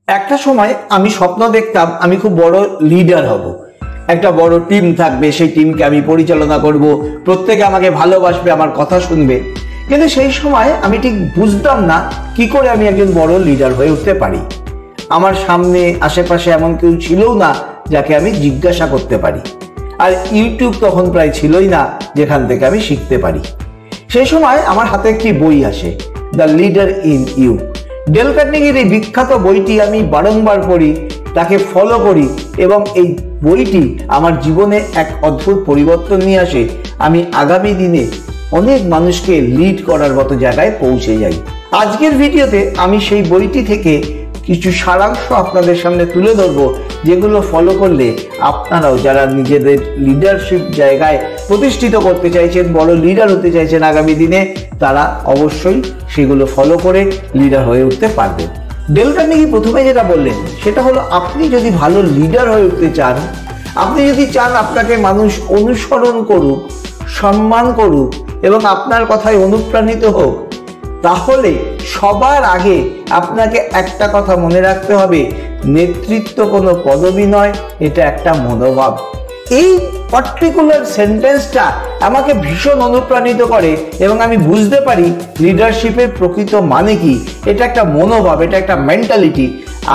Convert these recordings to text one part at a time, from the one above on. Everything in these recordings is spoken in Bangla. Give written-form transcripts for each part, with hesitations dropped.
একটা সময় আমি স্বপ্ন দেখতাম আমি খুব বড় লিডার হব, একটা বড় টিম থাকবে, সেই টিমকে আমি পরিচালনা করব, প্রত্যেকে আমাকে ভালোবাসবে, আমার কথা শুনবে। কিন্তু সেই সময় আমি ঠিক বুঝতাম না কি করে আমি একজন বড় লিডার হয়ে উঠতে পারি। আমার সামনে আশেপাশে এমন কেউ ছিলও না যাকে আমি জিজ্ঞাসা করতে পারি, আর ইউটিউব তখন প্রায় ছিলই না যেখান থেকে আমি শিখতে পারি। সেই সময় আমার হাতে একটি বই আসে, the leader in you. Dale কার্নেগির এই বিখ্যাত বইটি আমি বারংবার পড়ি, তাকে ফলো করি এবং এই বইটি আমার জীবনে এক অদ্ভুত পরিবর্তন নিয়ে আসে। আমি আগামী দিনে অনেক মানুষকে লিড করার মতো জায়গায় পৌঁছে যাই। আজকের ভিডিওতে আমি সেই বইটি থেকে কিছু সারাংশ আপনাদের সামনে তুলে ধরবো, যেগুলো ফলো করলে আপনারাও যারা নিজেদের লিডারশিপ জায়গায় প্রতিষ্ঠিত করতে চাইছেন, বড় লিডার হতে চাইছেন আগামী দিনে, তারা অবশ্যই সেগুলো ফলো করে লিডার হয়ে উঠতে পারবেন। ডেল কার্নেগি প্রথমে যেটা বললেন সেটা হলো, আপনি যদি ভালো লিডার হয়ে উঠতে চান, আপনি যদি চান আপনাকে মানুষ অনুসরণ করুক, সম্মান করুক এবং আপনার কথায় অনুপ্রাণিত হোক, তাহলে সবার আগে আপনাকে একটা কথা মনে রাখতে হবে, নেতৃত্ব কোনো পদবি নয়, এটা একটা মনোভাব। এই পার্টিকুলার সেন্টেন্সটা আমাকে ভীষণ অনুপ্রাণিত করে এবং আমি বুঝতে পারি লিডারশিপের প্রকৃত মানে কি। এটা একটা মনোভাব, এটা একটা মেন্টালিটি।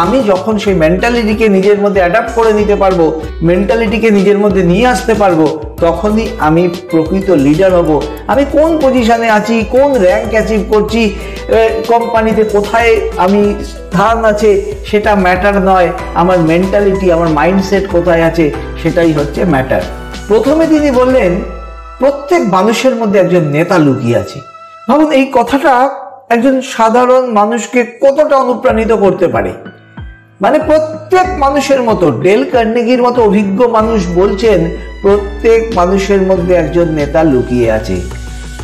আমি যখন সেই মেন্টালিটিকে নিজের মধ্যে অ্যাডাপ্ট করে নিতে পারবো, মেন্টালিটিকে নিজের মধ্যে নিয়ে আসতে পারবো, তখনই আমি প্রকৃত লিডার হব। আমি কোন পজিশনে আছি, কোন র্যাঙ্ক অ্যাচিভ করছি, কোম্পানিতে কোথায় আমি স্থান আছে, সেটা ম্যাটার নয়। আমার মেন্টালিটি, আমার মাইন্ডসেট কোথায় আছে, সেটাই হচ্ছে ম্যাটার। প্রথমে তিনি বললেন, প্রত্যেক মানুষের মধ্যে একজন নেতা লুকিয়ে আছে। ভাবুন, এই কথাটা একজন সাধারণ মানুষকে কতটা অনুপ্রাণিত করতে পারে। মানে প্রত্যেক মানুষের মতো, ডেল কার্নেগির মতো অভিজ্ঞ মানুষ বলছেন, প্রত্যেক মানুষের মধ্যে একজন নেতা লুকিয়ে আছে।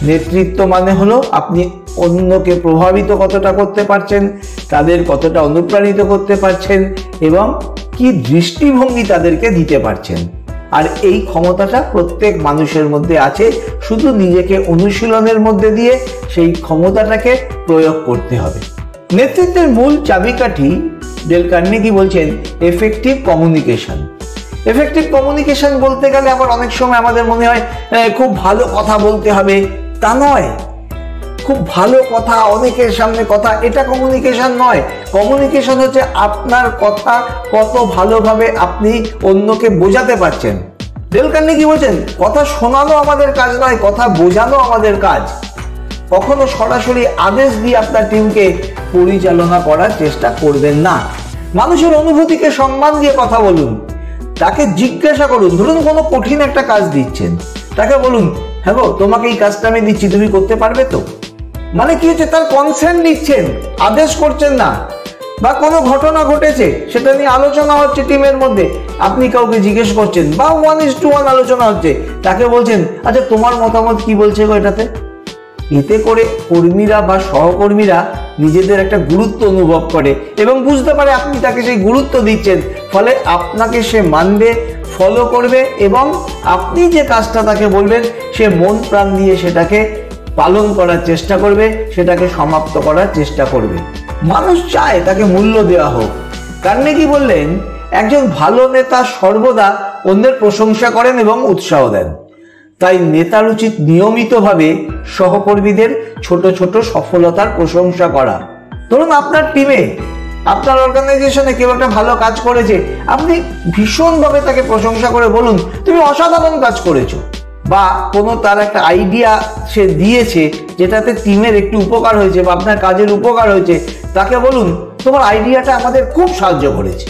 নেতৃত্ব মানে হলো আপনি অন্যকে প্রভাবিত কতটা করতে পারছেন, তাদের কতটা অনুপ্রাণিত করতে পারছেন এবং কি দৃষ্টিভঙ্গি তাদেরকে দিতে পারছেন। আর এই ক্ষমতাটা প্রত্যেক মানুষের মধ্যে আছে, শুধু নিজেকে অনুশীলনের মধ্যে দিয়ে সেই ক্ষমতাটাকে প্রয়োগ করতে হবে। নেতৃত্বের মূল চাবিকাঠি, ডেল কার্নেগি বলছেন, এফেক্টিভ কমিউনিকেশন। এফেক্টিভ কমিউনিকেশন বলতে গেলে আবার অনেক সময় আমাদের মনে হয় খুব ভালো কথা বলতে হবে। তা নয়, খুব ভালো কথা, অনেকের সামনে কথা, এটা কমিউনিকেশন নয়। কমিউনিকেশন হচ্ছে আপনার কথা কত ভালোভাবে আপনি অন্যকে বোঝাতে পারছেন। ডেল কার্নেগি বলছেন, কথা শোনানো আমাদের কাজ নয়, কথা বোঝানো আমাদের কাজ। কখনো সরাসরি আদেশ দিয়ে আপনার টিমকে পরিচালনা করার চেষ্টা করবেন না। মানুষের অনুভূতিকে সম্মান দিয়ে কথা বলুন, তাকে জিজ্ঞাসা করুন। ধরুন কোনো কঠিন একটা কাজ দিচ্ছেন, তাকে বলুন, হ্যাঁ গো, তোমাকে এই কাজটা আমি দিচ্ছি, তুমি করতে পারবে তো? মানে কি হচ্ছে, তার কনসেন্ট দিচ্ছেন, আদেশ করছেন না। বা কোনো ঘটনা ঘটেছে, সেটা নিয়ে আলোচনা হচ্ছে টিমের মধ্যে, আপনি কাউকে জিজ্ঞেস করছেন বা 1:1 আলোচনা হচ্ছে, তাকে বলছেন, আচ্ছা তোমার মতামত কি বলছে গো এটাতে? এতে করে কর্মীরা বা সহকর্মীরা নিজেদের একটা গুরুত্ব অনুভব করে এবং বুঝতে পারে আপনি তাকে সেই গুরুত্ব দিচ্ছেন। ফলে আপনাকে সে মানবে, ফলো করবে এবং আপনি যে কাজটা তাকে বলবেন সে মন প্রাণ দিয়ে সেটাকে পালন করার চেষ্টা করবে, সেটাকে সমাপ্ত করার চেষ্টা করবে। মানুষ চায় তাকে মূল্য দেওয়া হোক। কার্নেগি বললেন, একজন ভালো নেতা সর্বদা অন্যের প্রশংসা করেন এবং উৎসাহ দেন। তাই নেতার উচিত নিয়মিতভাবে সহকর্মীদের ছোট ছোট সফলতার প্রশংসা করা। ধরুন আপনার টিমে, আপনার অর্গানাইজেশনে কেউ একটা ভালো কাজ করেছে, আপনি ভীষণভাবে তাকে প্রশংসা করে বলুন, তুমি অসাধারণ কাজ করেছো। বা কোনো তার একটা আইডিয়া সে দিয়েছে যেটাতে টিমের একটু উপকার হয়েছে বা আপনার কাজের উপকার হয়েছে, তাকে বলুন, তোমার আইডিয়াটা আমাদের খুব সাহায্য করেছে।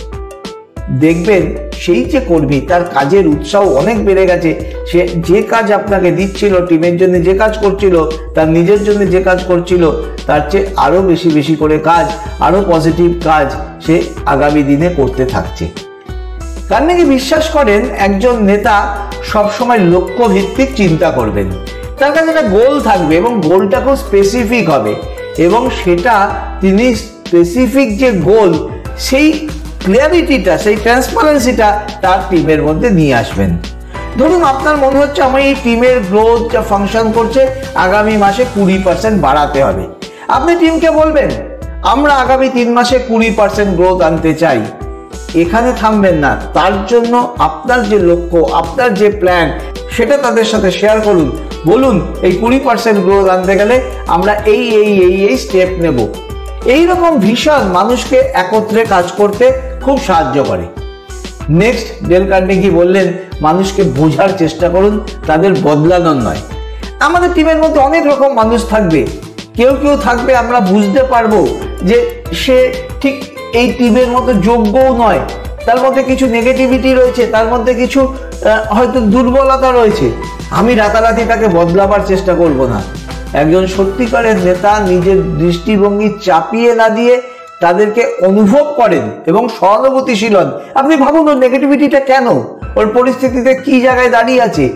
দেখবেন সেই যে কর্মী, তার কাজের উৎসাহ অনেক বেড়ে গেছে। সে যে কাজ আপনাকে দিচ্ছিল, টিমের জন্য যে কাজ করছিল, তার নিজের জন্য যে কাজ করছিল, তার চেয়ে আরো বেশি বেশি করে কাজ, আরো পজিটিভ কাজ সে আগামী দিনে করতে থাকছে। কার্নেগি বিশ্বাস করেন, একজন নেতা সবসময় লক্ষ্য ভিত্তিক চিন্তা করবেন। তার কাছে একটা গোল থাকবে এবং গোলটা খুব স্পেসিফিক হবে এবং সেটা তিনি স্পেসিফিক যে গোল, সেই ক্লিয়ারিটিটা, সেই ট্রান্সপারেন্সিটা তার টিমের মধ্যে নিয়ে আসবেন। ধরুন আপনার মনে হচ্ছে আমার এই টিমের গ্রোথ যা ফাংশন করছে, আগামী মাসে 20% বাড়াতে হবে। আপনি টিমকে বলবেন, আমরা আগামী 3 মাসে 20% গ্রোথ আনতে চাই, এখানে থামবেন না। তার জন্য আপনার যে লক্ষ্য, আপনার যে প্ল্যান, সেটা তাদের সাথে শেয়ার করুন। বলুন এই 20% গ্রোথ আনতে গেলে আমরা এই স্টেপ নেব। এইরকম ভিশন মানুষকে একত্রে কাজ করতে খুব সাহায্য করে। নেক্সট, ডেল কার্নেগি বললেন মানুষকে বোঝার চেষ্টা করুন, তাদের বদলানোর নয়। আমাদের টিমের মধ্যে অনেক রকম মানুষ থাকবে। কেউ কেউ থাকবে আমরা বুঝতে পারবো যে সে ঠিক এই টিমের মতো যোগ্যও নয়, তার মধ্যে কিছু নেগেটিভিটি রয়েছে, তার মধ্যে কিছু হয়তো দুর্বলতা রয়েছে। আমি রাতারাতি তাকে বদলাবার চেষ্টা করব না। একজন সত্যিকারের নেতা নিজের দৃষ্টিভঙ্গি চাপিয়ে না দিয়ে তাদেরকে অনুভব করেন এবং সহানুভূতিশীল হন। আপনি ভাবুন ওর নেগেটিভিটিটা কেন, ওর পরিস্থিতিতে কি জায়গায় দাঁড়িয়ে আছে,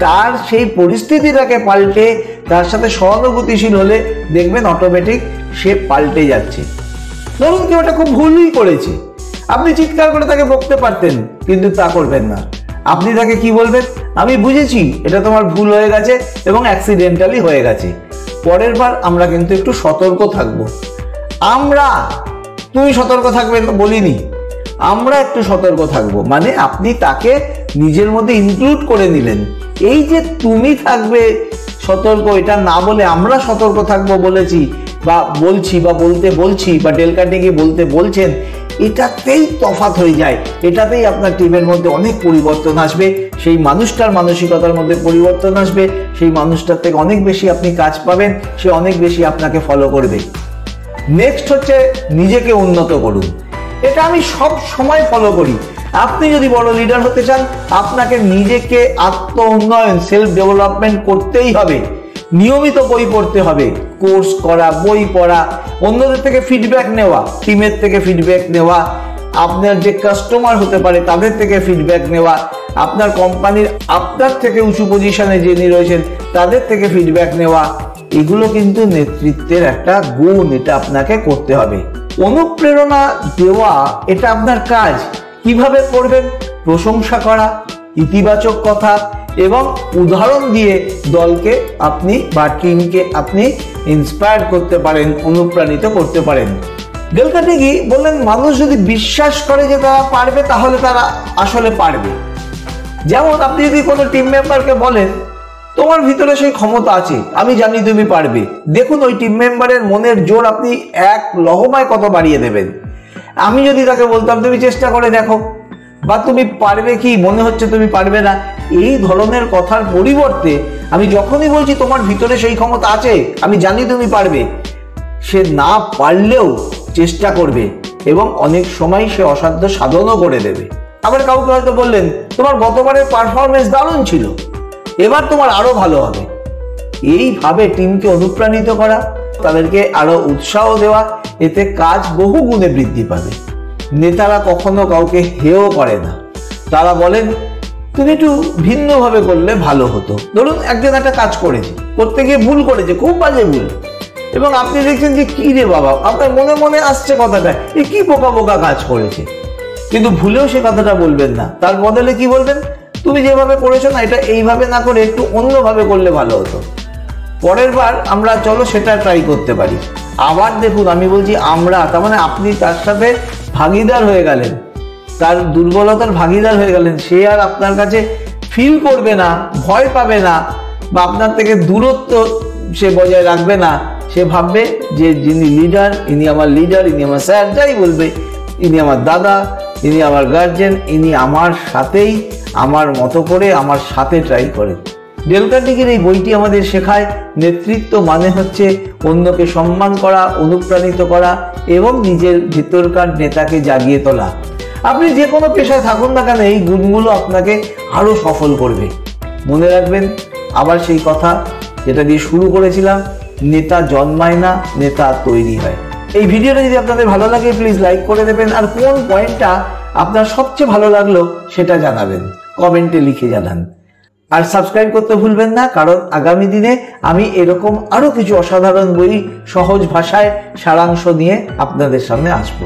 তার সেই পরিস্থিতিটাকে পাল্টে তার সাথে সহানুভূতিশীল হলে দেখবেন অটোমেটিক সে পাল্টে যাচ্ছে। ধরুন কেউ একটা খুব ভুলই করেছে, আপনি চিৎকার করে তাকে বকতে পারতেন, কিন্তু তা করবেন না। আপনি তাকে কি বলবেন, আমি বুঝেছি এটা তোমার ভুল হয়ে গেছে এবং অ্যাক্সিডেন্টালি হয়ে গেছে, পরের বার আমরা কিন্তু একটু সতর্ক থাকবো। তুমি সতর্ক থাকবে বলিনি, আমরা একটু সতর্ক থাকবো, মানে আপনি তাকে নিজের মধ্যে ইনক্লুড করে নিলেন। এই যে তুমি থাকবে সতর্ক, এটা না বলে আমরা সতর্ক থাকবো বলেছি বা বলছি বা বলছি বা ডেল কার্নেগি বলছেন, এটাতেই তফাৎ হয়ে যায়। এটাতেই আপনার টিমের মধ্যে অনেক পরিবর্তন আসবে, সেই মানুষটার মানসিকতার মধ্যে পরিবর্তন আসবে, সেই মানুষটার থেকে অনেক বেশি আপনি কাজ পাবেন, সে অনেক বেশি আপনাকে ফলো করবে। নেক্সট হচ্ছে নিজেকে উন্নত করুন। এটা আমি সব সময় ফলো করি। আপনি যদি বড় লিডার হতে চান, আপনাকে নিজেকে আত্ম উন্নয়ন, সেলফ ডেভেলপমেন্ট করতেই হবে। নিয়মিত বই পড়তে হবে, কোর্স করা, বই পড়া, অন্যদের থেকে ফিডব্যাক নেওয়া, টিমের থেকে ফিডব্যাক নেওয়া, আপনার যে কাস্টমার হতে পারে তাদের থেকে ফিডব্যাক নেওয়া, আপনার কোম্পানির আপনার থেকে উঁচু পজিশনে যিনি রয়েছেন তাদের থেকে ফিডব্যাক নেওয়া, এগুলো কিন্তু নেতৃত্বের একটা গুণ, এটা আপনাকে করতে হবে। অনুপ্রেরণা দেওয়া এটা আপনার কাজ। কিভাবে করবেন? প্রশংসা করা, ইতিবাচক কথা এবং উদাহরণ দিয়ে দলকে আপনি বা টিমকে আপনি ইন্সপায়ার করতে পারেন, অনুপ্রাণিত করতে পারেন। ডেল কার্নেগি বললেন মানুষ যদি বিশ্বাস করে যে তারা পারবে, তাহলে তারা আসলে পারবে। যেমন আপনি যদি কোনো টিম মেম্বারকে বলেন তোমার ভিতরে সেই ক্ষমতা আছে, আমি জানি তুমি পারবে, দেখুন ওই টিম মেম্বারের মনের জোর আপনি এক লহমায় কত বাড়িয়ে দেবেন। আমি যদি তাকে বলতাম তুমি চেষ্টা করে দেখো, বা তুমি পারবে কি, মনে হচ্ছে তুমি পারবে না, এই ধরনের কথার পরিবর্তে আমি যখনই বলছি তোমার ভিতরে সেই ক্ষমতা আছে, আমি জানি তুমি পারবে, সে না পারলেও চেষ্টা করবে এবং অনেক সময় সে অসাধ্য সাধনও করে দেবে। আবার কাউকে হয়তো বললেন তোমার গতবারের পারফরমেন্স দারুণ ছিল, এবার তোমার আরো ভালো হবে। এইভাবে টিমকে অনুপ্রাণিত করা, তাদেরকে আরো উৎসাহ দেওয়া, এতে কাজ বহু গুণে বৃদ্ধি পাবে। নেতারা কখনো কাউকে হেয় করে না, তারা বলেন তুমি একটু ভিন্নভাবে করলে ভালো হতো। ধরুন একজন একটা কাজ করেছে, করতে গিয়ে ভুল করেছে, খুব বাজে ভুল, এবং আপনি দেখছেন যে কি রে বাবা, আপনার মনে মনে আসছে কথাটা, এ কি বোকা বোকা কাজ করেছে, কিন্তু ভুলেও সে কথাটা বলবেন না। তার বদলে কি বলবেন, তুমি যেভাবে করেছো না, এটা এইভাবে না করে একটু অন্যভাবে করলে ভালো হতো, পরের বার আমরা চলো সেটা ট্রাই করতে পারি। আবার দেখুন আমি বলছি আমরা, তার মানে আপনি তার সাথে ভাগিদার হয়ে গেলেন, তার দুর্বলতার ভাগিদার হয়ে গেলেন। সে আর আপনার কাছে ফিল করবে না, ভয় পাবে না, বা আপনার থেকে দূরত্ব সে বজায় রাখবে না। সে ভাববে যে যিনি লিডার, ইনি আমার লিডার, ইনি আমার স্যার, যাই বলবে, ইনি আমার দাদা, ইনি আমার গার্জেন, ইনি আমার সাথেই আমার মতো করে আমার সাথে ট্রাই করেন। ডেল কার্নেগির এই বইটি আমাদের শেখায় নেতৃত্ব মানে হচ্ছে অন্যকে সম্মান করা, অনুপ্রাণিত করা এবং নিজের ভিতরকার নেতাকে জাগিয়ে তোলা। আপনি যে কোনো পেশায় থাকুন না কেন, এই গুণগুলো আপনাকে আরো সফল করবে। মনে রাখবেন আবার সেই কথা যেটা দিয়ে শুরু করেছিলাম, নেতা জন্মায় না, নেতা তৈরি হয়। এই ভিডিওটা যদি আপনাদের ভালো লাগে প্লিজ লাইক করে দেবেন, আর কোন পয়েন্টটা আপনার সবচেয়ে ভালো লাগলো সেটা জানাবেন, কমেন্টে লিখে জানান। আর সাবস্ক্রাইব করতে ভুলবেন না, কারণ আগামী দিনে আমি এরকম আরো কিছু অসাধারণ বই সহজ ভাষায় সারাংশ নিয়ে আপনাদের সামনে আসবো।